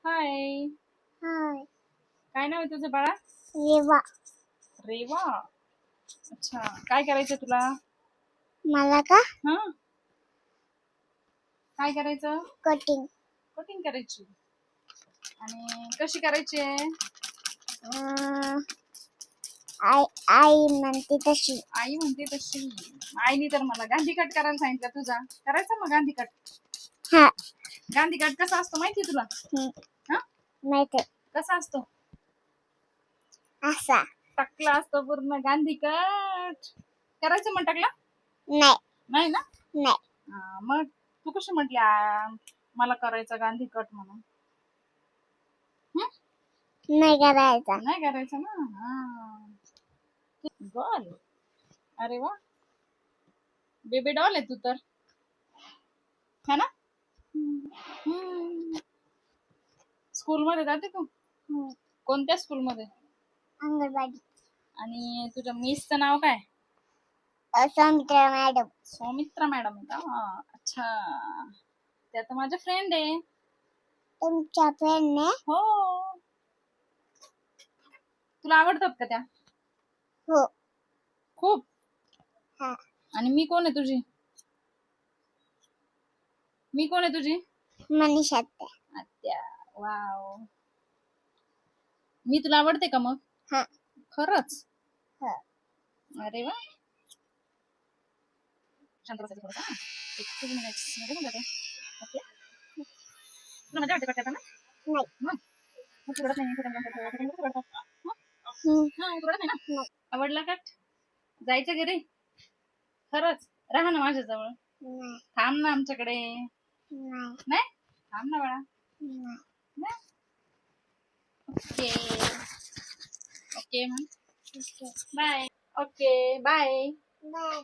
हाय. हाय. काय नाव आहे तुझं बाळा? रेवा. रेवा. अच्छा, काय करायचं तुला? मला का हा, काय करायचं? कटिंग कटिंग करायची. आणि कशी करायची आहे? आई आई म्हणते तशी. आई म्हणते तशी. आईने तर मला गांधी कट करायला सांगितलं. तुझा करायचा मग गांधी कट? हा. गांधी कट कसा असतो माहिती तुला? हा, माहिती. कसा असतो? असा. टकला असतो पूर्ण गांधी कट. करायचं मग टकला? नाही. नाही ना? नाही. मग तू कशी म्हटली मला करायचं गांधी कट म्हणून? नाही करायचा. नाही करायचं ना. हा, बर. अरे वा, बेबी डॉल आहे तू तर, है ना? स्कूल मध्ये जाते तू? कोणत्या स्कूल मध्ये? अंगणवाडी. आणि तुझ्या मिसचं नाव काय? सौमित्रा मॅडम. सौमित्रा मॅडम आहे का? अच्छा, त्या तर माझ्या फ्रेंड आहे. तुमच्या फ्रेंडने? हो. तुला आवडतात का त्या? हो. खूप. हा. आणि मी कोण आहे तुझी? मी कोण आहे तुझी? मनीषा आत्या. वाव. मी तुला आवडते का मग? हा. खरंच? हा. अरे वा. शांत बसायचं थोडंसं. एक 2 मिनिट्स मध्ये होऊन जाते. ओके. तुला मजा वाटते कट करताना? नाही. मग तू रडत नाही. रडतात. रडत नाही ना? आवडला कट? जायचं घरी? खरंच? राहा ना माझ्याजवळ. थांब ना आमच्याकडे. नाही? थांब ना बाळा. ओके. ओके मग. बाय. Okay bye. बाय.